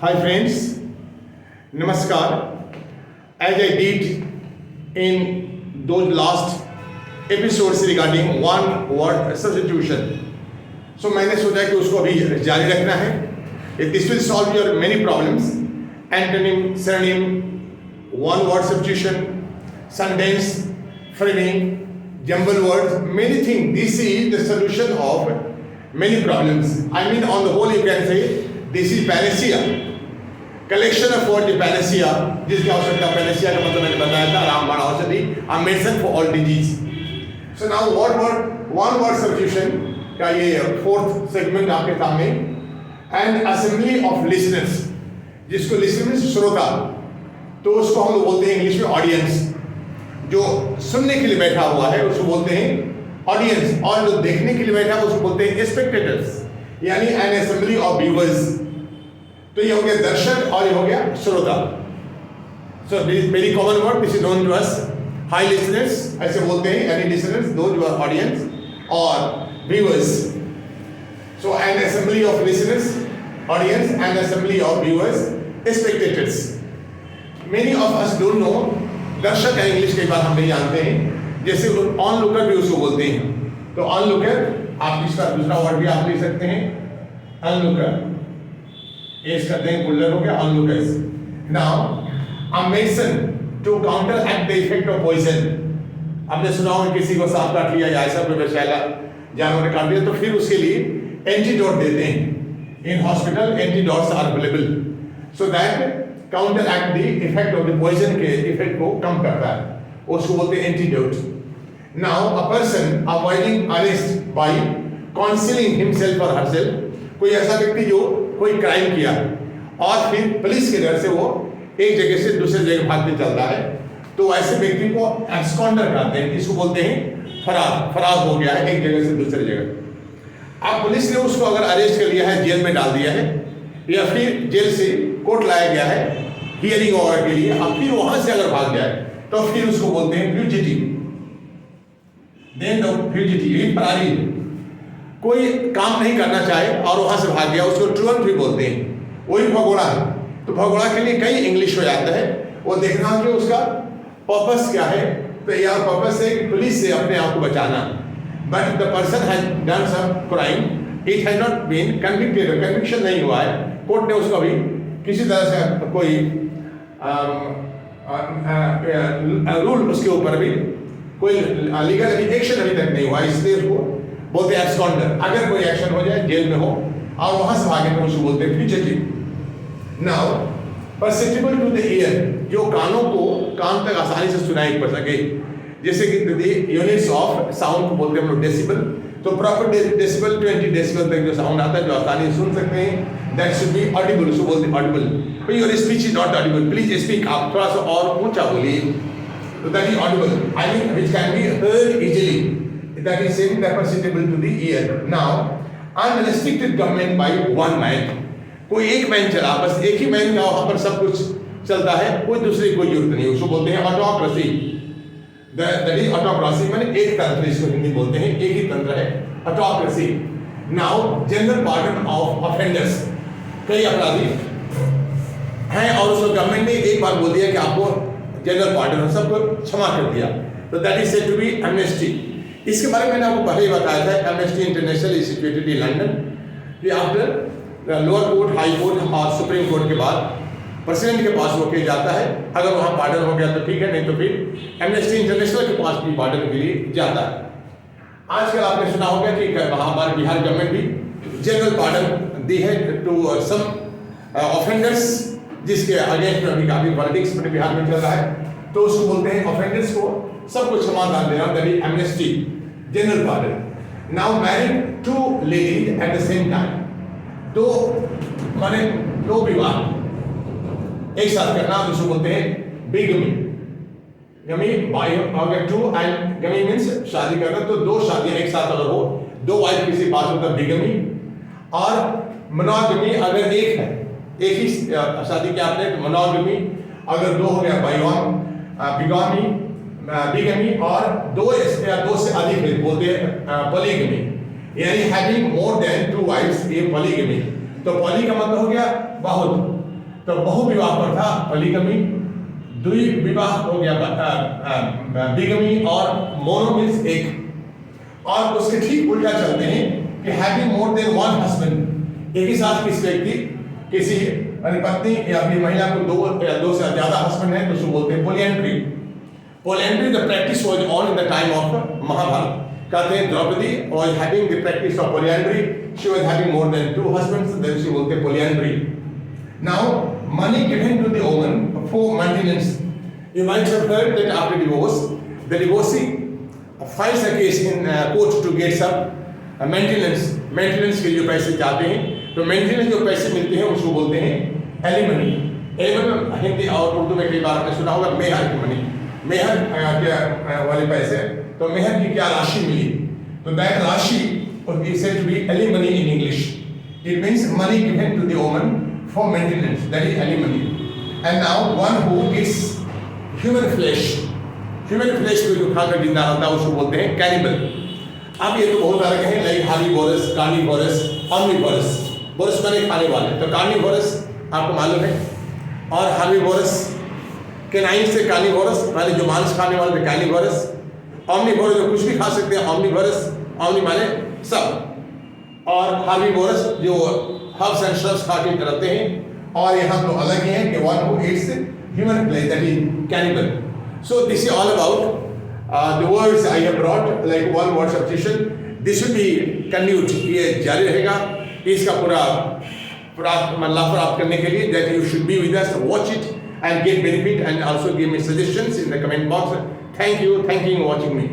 Hi friends, Namaskar. As I did in those last episodes regarding one word substitution, so मैंने सोचा कि उसको अभी जारी रखना है. This will solve your many problems. Antonym, synonym, one word substitution, sentence, framing, jumble words, many things. This is the solution of many problems. I mean, on the whole, you can say this is panacea. Collection of word panacea, जिसकी आवश्यकता panacea का मतलब मैंने बताया था, रामबाण औषधि, a medicine for all disease. So now one word substitution का ये fourth segment आपके सामने, and assembly of listeners, जिसको listeners श्रोता, तो उसको हम लोग बोलते हैं इंग्लिश में ऑडियंस. जो सुनने के लिए बैठा हुआ है उसको बोलते हैं ऑडियंस, और जो देखने के लिए बैठा है उसको बोलते हैं स्पेक्टेटर्स, यानी एन असेंबली ऑफ व्यूअर्स. तो ये हो गया दर्शक और ये हो गया श्रोता. So this very common word, this is known to us high listeners, ऐसे बोलते हैं, any listeners, those who are audience और viewers. So an assembly of listeners, audience, an assembly of viewers, spectators. Many of us don't know. दर्शक है English कई बार हम नहीं जानते हैं, जैसे ऑन लुकर भी उसको बोलते हैं. तो ऑन लुकर आप इसका दूसरा वर्ड भी आप ले सकते हैं, ऑन लुकर. एस करते हैं, पुल्लर हो गया, onlookers. Now a medicine to counteract the effect of poison. आपने सुना होगा किसी को सांप काट लिया या ऐसा कोई विषैला जानवर ने काट लिया, तो फिर उसके लिए एंटीडोट देते हैं. In hospital antidotes are available so that counteract the effect of the poison के इफेक्ट को कम करता है, उसको बोलते हैं antidote. Now a person avoiding arrest by counselling himself or herself. कोई ऐसा व्यक्ति जो कोई क्राइम किया और फिर पुलिस के डर से वो एक जगह से दूसरी जगह भागते चल रहा है, तो ऐसे व्यक्ति को एब्सकॉन्डर कहते हैं. इसको बोलते हैं फरार हो गया है एक जगह से दूसरी जगह. अब पुलिस ने उसको अगर अरेस्ट कर लिया है, जेल में डाल दिया है, या फिर जेल से कोर्ट लाया गया है हियरिंग वगैरह के लिए, अब फिर वहां से अगर भाग जाए तो फिर उसको बोलते हैं फ्यूजिटिव. देन फ्यूजिटिव ये फरारी है. कोई काम नहीं करना चाहे और वहां से भाग गया, उसको ट्रुएंट भी बोलते हैं. वही भगोड़ा है. तो भगोड़ा के लिए कई इंग्लिश हो जाता है. वो देखना कि उसका पर्पस क्या है. तो यह पर्पस है कि पुलिस से अपने आप को बचाना. But the person has done some crime, it has not been convicted, conviction नहीं हुआ है, कोर्ट ने उसको अभी किसी तरह से कोई रूल उसके ऊपर भी कोई लीगल एक्शन अभी तक नहीं हुआ, इसलिए उसको बोलते हैं एब्सकॉन्डर. अगर कोई एक्शन हो जाए, जेल में हो और वहां से भागे तो उसको बोलते हैं fugitive. Now perceptible to the ear, जो कान तक आसानी से सुनाई पड़ सके, जैसे कि यूनिट्स ऑफ साउंड को बोलते हैं हम लोग डेसिबल. तो प्रॉपर डेसिबल 20 डेसिबल तक जो साउंड आता है जो आसानी से सुन सकते हैं, दैट शुड बी ऑडिबल. उसको बोलते हैं Audible. But your speech is not Audible, please speak. आप थोड़ा सा और ऊंचा बोलिए. तो that is Audible, I mean which can be heard easily. That is saying that perceptible to the ear. Now, unrestricted government by one man. कोई एक man चला, बस एक ही मैन का वहां पर सब कुछ चलता है, कोई दूसरे कोई जरूरत नहीं. उसको बोलते हैं ऑटोक्रेसी. That is autocracy, माने एक तंत्र, इसको हिंदी बोलते हैं, एक ही तंत्र है, autocracy. Now, general pardon of offenders. कई अपराधी हैं और उसको गवर्नमेंट ने एक बार बोल दिया कि आपको जनरल पार्डन, सबको क्षमा कर दिया. तो that is said to be amnesty. इसके बारे में मैंने आपको पहले ही बताया था. Amnesty international is situated in London. After lower court, high court और सुप्रीम कोर्ट के बाद प्रेसिडेंट के पास वो केस जाता है. अगर वहाँ पार्डन हो गया तो ठीक है, नहीं तो फिर एमनेस्टी इंटरनेशनल के पास भी पार्डन के लिए जाता है. आजकल आपने सुना होगा कि हमारे बिहार गवर्नमेंट भी जनरल पार्डन दी है टू सम ऑफेंडर्स, जिसके अगेंस्ट में अभी काफी पॉलिटिक्स में बिहार में चल रहा है. तो उसको बोलते हैं ऑफेंडर्स को सब कुछ क्षमा देना, that is amnesty, general pardon. Now married two ladies at the same time. दो माने दो विवाह एक साथ करना, उसको बोलते हैं बिगमी. गमी बाय अगर टू एंड गमी मींस शादी करना, तो दो शादियां एक साथ अगर हो, दो वाइफ किसी पास होता है बिगमी. और मोनोगमी अगर एक है, एक ही शादी किया आपने, तो मोनोगमी. अगर दो हो गया बिगामी, बिगमी. और दो से अधिक बोलते हैं पॉलीगमी, यानी हैविंग मोर देन 2 वाइफ्स, ये पॉलीगमी. तो पॉली का मतलब हो गया बहुत. तो बहुविवाह पर था पॉलीगमी, द्विविवाह हो गया बिगमी, और मोनो मीन्स एक। और उसके ठीक उल्टा चलते हैं कि having more then one husband, एक ही साथ किसी व्यक्ति किसी पत्नी या फिर महिला को दो से ज्यादा हस्बैंड है तो उसको बोलते हैं polyandry. Polyandry the practice was on in the time of Mahabharat. कहते हैं Draupadi was having the practice of polyandry, she was having more than 2 husbands, then she बोलते हैं polyandry. Now money given to the woman for maintenance. You might have heard that after divorce, the divorcee files a case in court to get some maintenance. Maintenance के जो पैसे चाहते हैं, तो maintenance जो पैसे मिलते हैं उसको बोलते हैं alimony. Alimony हिंदी और उर्दू में कई बार आपने सुना होगा मेहर की मनी, मेहर वाले पैसे। तो मेहर की क्या राशि मिली, तो that राशि is said to be alimony in English. It means money given to the woman for maintenance, that is alimony. And now one who eats human flesh को जो खाकर जिंदा रहता है उसको बोलते हैं कैनिबल। अब ये तो बहुत अलग है, लाइक हार्बीवोरस, कार्निवोरस, ऑमनिवोरस। वोरस माने खाने वाले, तो कार्निवोरस आपको मालूम है, और हार्बीवोरस कैनाइन से कार्निवोरस माने जो मांस खाने वाले थे कार्निवोरस। ऑमनिवोरस जो कुछ भी खा सकते हैं ऑमनिवोरस, ऑमनी माने सब, और हार्बीवोरस जो हर्ब्स एंड श्रब्स खा के रहते हैं। और यहाँ तो अलग ही है कि one who eats human flesh, that is cannibal. So this is all about the words I have brought, like one word substitution, this will be continued, ये जारी रहेगा। इसका पूरा लाभ प्राप्त करने के लिए that you should be with us, watch it and get benefit and also give me suggestions in the comment box. Thank you, thanking watching me.